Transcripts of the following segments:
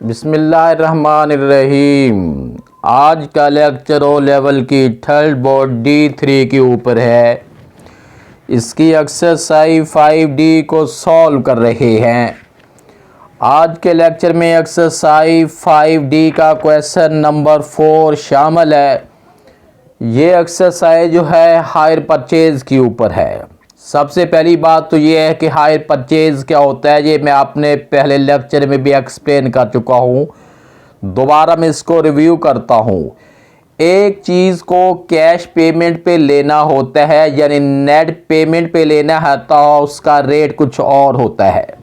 बिस्मिल्लाहिर्रहमानिर्रहीम। आज का लेक्चर ओ लेवल की थर्ड बोर्ड D3 के ऊपर है। इसकी एक्सरसाइज 5D को सॉल्व कर रहे हैं। आज के लेक्चर में एक्सरसाइज 5D का क्वेश्चन नंबर 4 शामिल है। ये एक्सरसाइज जो है हायर परचेज के ऊपर है। सबसे पहली बात तो ये है कि हायर परचेज क्या होता है, ये मैं आपने पहले लेक्चर में भी एक्सप्लेन कर चुका हूँ। दोबारा मैं इसको रिव्यू करता हूँ। एक चीज़ को कैश पेमेंट पे लेना होता है, यानी नेट पेमेंट पे लेना है तो उसका रेट कुछ और होता है।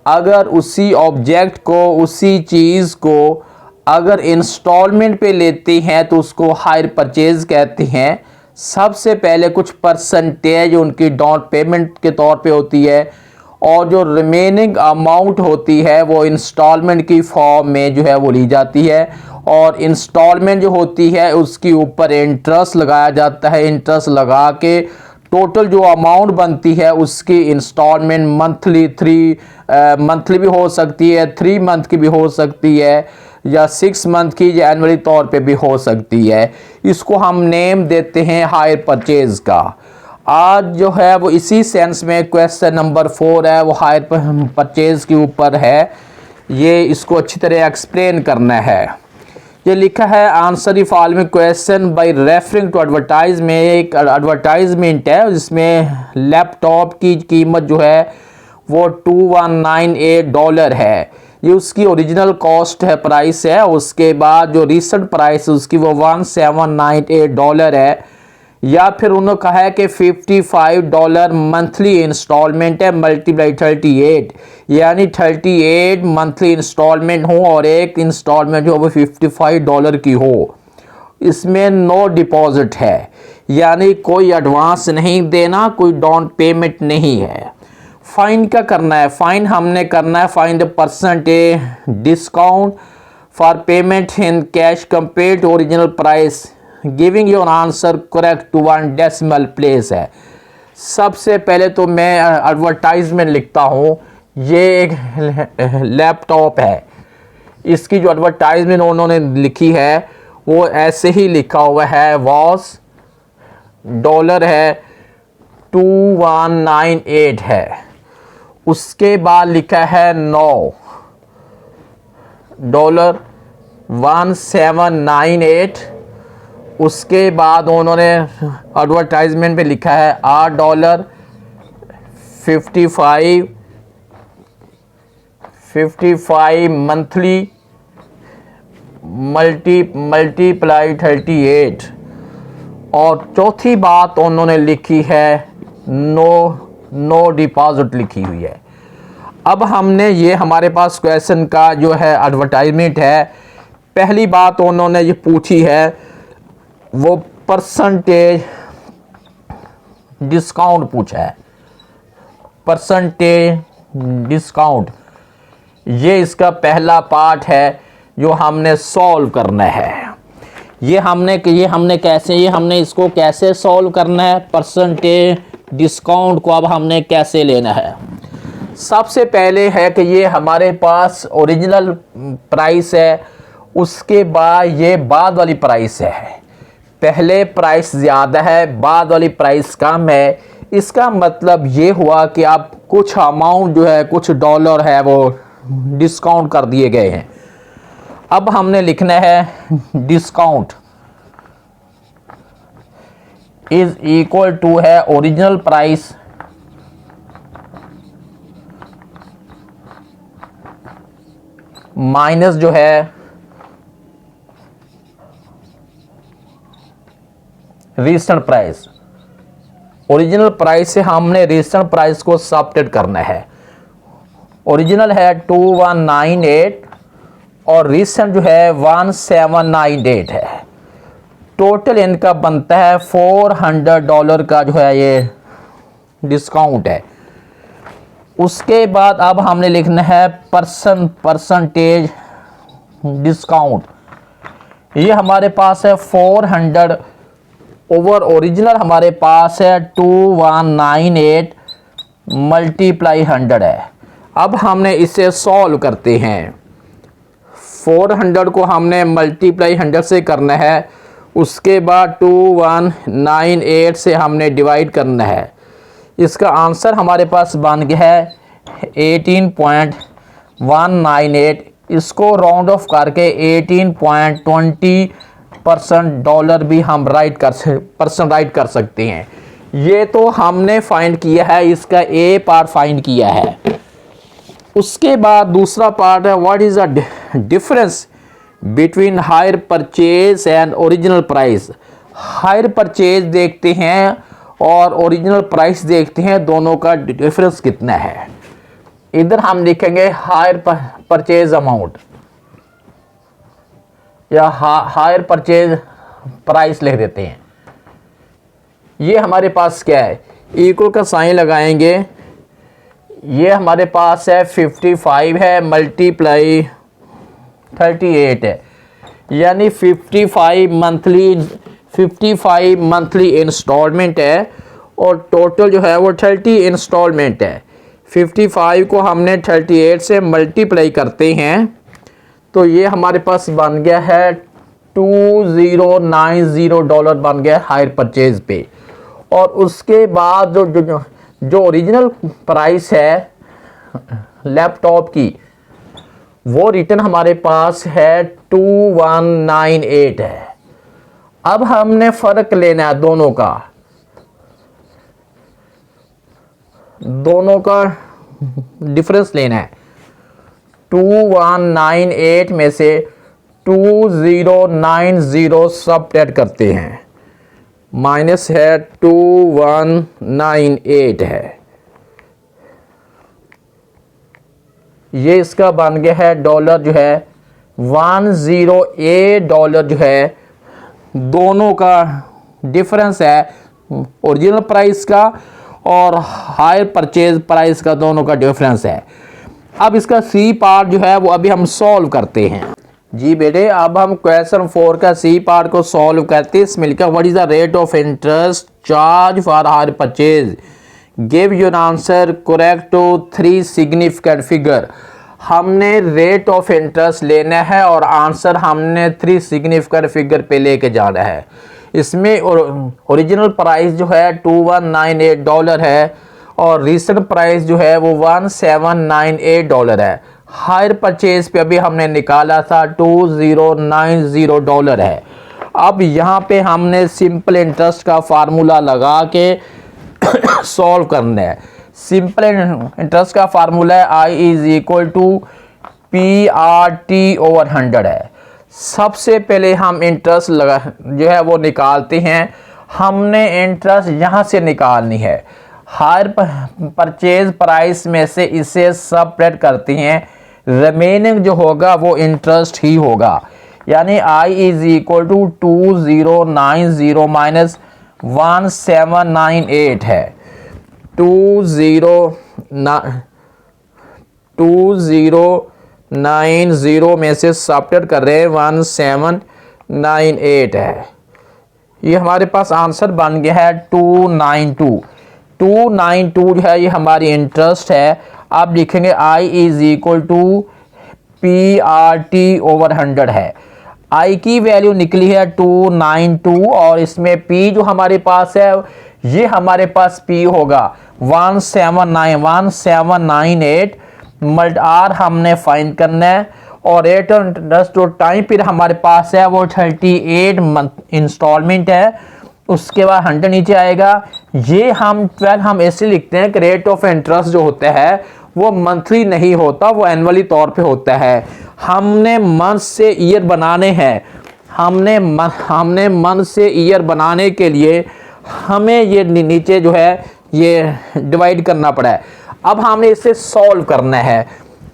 अगर उसी ऑब्जेक्ट को, उसी चीज़ को अगर इंस्टॉलमेंट पे लेते हैं तो उसको हायर परचेज कहते हैं। सबसे पहले कुछ परसेंटेज उनकी डाउन पेमेंट के तौर पे होती है और जो रिमेनिंग अमाउंट होती है वो इंस्टॉलमेंट की फॉर्म में जो है वो ली जाती है। और इंस्टॉलमेंट जो होती है उसके ऊपर इंटरेस्ट लगाया जाता है। इंटरेस्ट लगा के टोटल जो अमाउंट बनती है उसकी इंस्टॉलमेंट मंथली भी हो सकती है, 3 मंथ की भी हो सकती है, या 6 मंथ की या एनुअली तौर पे भी हो सकती है। इसको हम नेम देते हैं हायर परचेज का। आज जो है वो इसी सेंस में क्वेश्चन नंबर 4 है, वो हायर परचेज के ऊपर है। ये इसको अच्छी तरह एक्सप्लेन करना है। ये लिखा है answer the following question by referring to advertise में एक एडवर्टाइजमेंट है जिसमें लैपटॉप की कीमत जो है वो $2198 है। ये उसकी ओरिजिनल कॉस्ट है, प्राइस है। उसके बाद जो रिसेंट प्राइस है उसकी वो $1798 है। या फिर उन्होंने कहा है कि $55 मंथली इंस्टॉलमेंट है, मल्टीप्लाई 38, यानी 38 मंथली इंस्टॉलमेंट हो और एक इंस्टॉलमेंट जो वो $55 की हो। इसमें नो डिपॉजिट है, यानी कोई एडवांस नहीं देना, कोई डाउन पेमेंट नहीं है। फाइन क्या करना है? फाइन हमने करना है find the percentage discount for payment in cash compare to original price giving your answer correct to 1 decimal place है। सबसे पहले तो मैं एडवर्टाइजमेंट लिखता हूँ। ये एक लैपटॉप है, इसकी जो एडवर्टाइजमेंट उन्होंने लिखी है वो ऐसे ही लिखा हुआ है, वॉस डॉलर है 2198 है। उसके बाद लिखा है $1798। उसके बाद उन्होंने एडवर्टाइजमेंट पे लिखा है $55 मंथली मल्टीप्लाई 38। और चौथी बात उन्होंने लिखी है नो डिपॉजिट लिखी हुई है। अब हमने ये हमारे पास क्वेश्चन का जो है एडवर्टाइजमेंट है। पहली बात उन्होंने ये पूछी है वो परसेंटेज डिस्काउंट पूछा है। परसेंटेज डिस्काउंट ये इसका पहला पार्ट है जो हमने सॉल्व करना है। ये हमने इसको कैसे सॉल्व करना है? परसेंटेज डिस्काउंट को अब हमने कैसे लेना है? सबसे पहले है कि ये हमारे पास ओरिजिनल प्राइस है, उसके बाद ये बाद वाली प्राइस है। पहले प्राइस ज़्यादा है, बाद वाली प्राइस कम है। इसका मतलब ये हुआ कि आप कुछ अमाउंट जो है, कुछ डॉलर है वो डिस्काउंट कर दिए गए हैं। अब हमने लिखना है डिस्काउंट इज इक्वल टू है ओरिजिनल प्राइस माइनस जो है रीसेंट प्राइस। ओरिजिनल प्राइस से हमने रीसेंट प्राइस को सबट्रैक्ट करना है। ओरिजिनल है 2198 और रीसेंट जो है 1798 है। टोटल इनका बनता है $400 का जो है ये डिस्काउंट है। उसके बाद अब हमने लिखना है परसेंटेज डिस्काउंट। ये हमारे पास है 400 ओवर ओरिजिनल हमारे पास है 2198 मल्टीप्लाई 100 है। अब हमने इसे सॉल्व करते हैं। 400 को हमने मल्टीप्लाई 100 से करना है, उसके बाद 2198 से हमने डिवाइड करना है। इसका आंसर हमारे पास बन गया है 18.198। इसको राउंड ऑफ करके 18.20% डॉलर भी हम राइट कर सकते हैं। ये तो हमने फाइंड किया है, इसका ए पार्ट फाइंड किया है। उसके बाद दूसरा पार्ट है what is the difference between hire purchase and original price. Hire purchase देखते हैं और ओरिजिनल प्राइस देखते हैं, दोनों का डिफरेंस कितना है। इधर हम लिखेंगे हायर परचेज अमाउंट या हायर परचेज प्राइस लिख देते हैं। ये हमारे पास क्या है, इक्वल का साइन लगाएंगे। ये हमारे पास है 55 है मल्टीप्लाई 38 है, यानी 55 मंथली इंस्टॉलमेंट है और टोटल जो है वो 30 इंस्टॉलमेंट है। 55 को हमने 38 से मल्टीप्लाई करते हैं तो ये हमारे पास बन गया है 2090 डॉलर बन गया हायर परचेज पे। और उसके बाद जो ओरिजिनल प्राइस है लैपटॉप की, वो रिटर्न हमारे पास है 2198 है। अब हमने फ़र्क लेना है दोनों का डिफरेंस लेना है। 2198 में से 2090 सबट्रैक्ट करते हैं, माइनस है 2198 है। ये इसका बन गया है डॉलर जो है 108 डॉलर जो है, दोनों का डिफरेंस है ओरिजिनल प्राइस का और हायर परचेज प्राइस का, दोनों का डिफरेंस है। अब इसका सी पार्ट जो है वो अभी हम सॉल्व करते हैं। जी बेटे, अब हम क्वेश्चन 4 का सी पार्ट को सॉल्व करते हैं। इसमें लिखा what is the rate of interest charge for hire purchase, give your answer correct to 3 significant figure. हमने रेट ऑफ इंटरेस्ट लेना है और आंसर हमने 3 सिग्निफिकेंट फिगर पे लेके जाना है। इसमें ओरिजिनल प्राइस जो है 2198 डॉलर है और रीसेंट प्राइस जो है वो 1798 डॉलर है। हायर परचेज पे अभी हमने निकाला था 2090 डॉलर है। अब यहाँ पे हमने सिंपल इंटरेस्ट का फार्मूला लगा के सॉल्व करना है। सिंपल इंटरेस्ट का फार्मूला है I is equal to PRT/100 है। सबसे पहले हम इंटरेस्ट जो है वो निकालते हैं। हमने इंटरेस्ट यहाँ से निकालनी है, हायर परचेज प्राइस में से इसे सबट्रैक्ट करते हैं, रिमेनिंग जो होगा वो इंटरेस्ट ही होगा। यानी I is equal to 2090 minus 1798 है। 2090 में से सबट्रैक्ट कर रहे हैं 1798 है। ये हमारे पास आंसर बन गया है 292 जो है ये हमारी इंटरेस्ट है। आप लिखेंगे I is equal to PRT/100 है। I की वैल्यू निकली है 292 और इसमें P जो हमारे पास है ये हमारे पास P होगा 1798 R हमने फाइंड करना है और रेट ऑफ इंटरेस्ट जो टाइम पीरियड हमारे पास है वो 38 मंथ इंस्टॉलमेंट है। उसके बाद 100 नीचे आएगा। ये हम 12 हम ऐसे लिखते हैं कि रेट ऑफ इंटरेस्ट जो होता है वो मंथली नहीं होता, वो एनुअली तौर पे होता है। हमने मंथ से ईयर बनाने हैं, हमने मंथ से ईयर बनाने के लिए हमें ये नीचे जो है ये डिवाइड करना पड़ा है। अब हमें इसे सॉल्व करना है।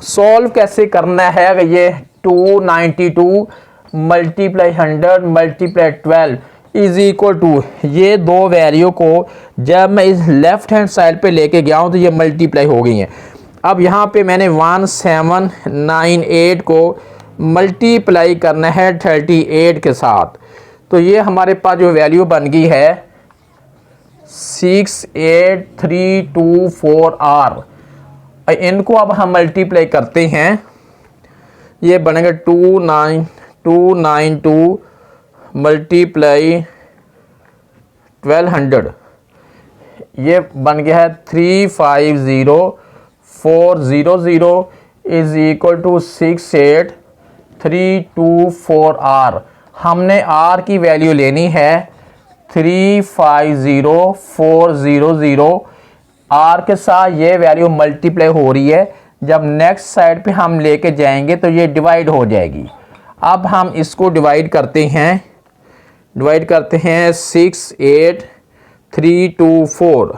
सॉल्व कैसे करना है, ये 292 multiply 100 multiply 12 is equal to, ये दो वैल्यू को जब मैं इस लेफ्ट हैंड साइड पे लेके गया हूँ तो ये मल्टीप्लाई हो गई हैं। अब यहाँ पे मैंने 1798 को मल्टीप्लाई करना है 38 के साथ, तो ये हमारे पास जो वैल्यू बन गई है 68324R। इनको अब हम मल्टीप्लाई करते हैं ये बनेगा 292 मल्टीप्लाई 1200, ये बन गया है 350400 इज इक्वल टू 68324 आर। हमने आर की वैल्यू लेनी है 350400, आर के साथ ये वैल्यू मल्टीप्लाई हो रही है। जब नेक्स्ट साइड पे हम लेके जाएंगे तो ये डिवाइड हो जाएगी। अब हम इसको डिवाइड करते हैं 68324,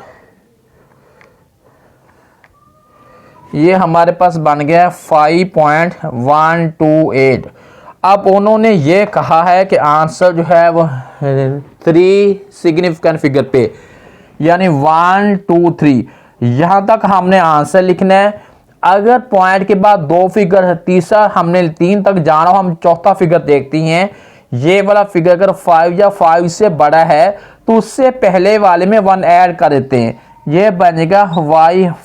ये हमारे पास बन गया 5.128। अब उन्होंने ये कहा है कि आंसर जो है वो 3 सिग्निफिकेंट फिगर पे, यानी 1 2 3 यहाँ तक हमने आंसर लिखना है। अगर पॉइंट के बाद 2 फिगर है, तीसरा हमने 3 तक जाना हो, हम चौथा फिगर देखती हैं। ये वाला फिगर अगर 5 या 5 से बड़ा है तो उससे पहले वाले में 1 ऐड कर देते हैं, ये बनेगा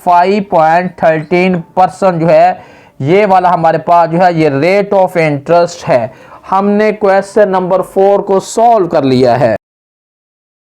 5.13% जो है ये वाला हमारे पास जो है ये रेट ऑफ इंटरेस्ट है। हमने क्वेश्चन नंबर 4 को सॉल्व कर लिया है।